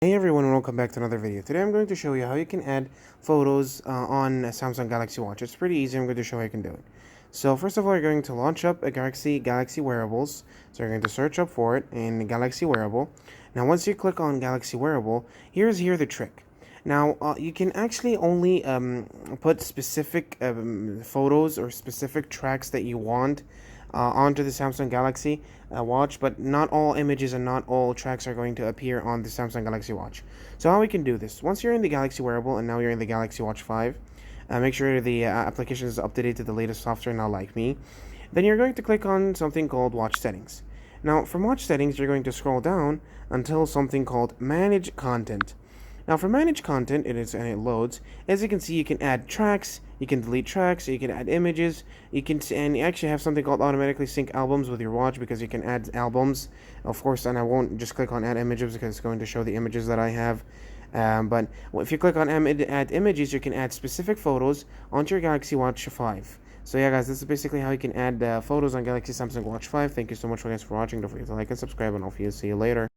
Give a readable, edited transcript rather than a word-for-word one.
Hey everyone, and welcome back to another video. Today I'm going to show you how you can add photos on a Samsung Galaxy Watch. It's pretty easy. I'm going to show you how you can do it. So first of all, you're going to launch up a Galaxy Wearables. So you're going to search up for it in Galaxy Wearable. Now once you click on Galaxy Wearable, here's the trick. Now you can actually only put specific photos or specific tracks that you want onto the Samsung Galaxy Watch, but not all images and not all tracks are going to appear on the Samsung Galaxy Watch. So how we can do this? Once you're in the Galaxy Wearable and now you're in the Galaxy Watch 5, make sure the application is updated to the latest software, not like me. Then you're going to click on something called Watch Settings. Now from Watch Settings, you're going to scroll down until something called Manage Content. Now for manage content, it loads. As you can see, you can add tracks, you can delete tracks, you can add images, and you actually have something called automatically sync albums with your watch because you can add albums, of course. And I won't just click on add images because it's going to show the images that I have. But if you click on add images, you can add specific photos onto your Galaxy Watch 5. So yeah, guys, this is basically how you can add photos on Galaxy Samsung Watch 5. Thank you so much, guys, for watching. Don't forget to like and subscribe, and I'll see you later.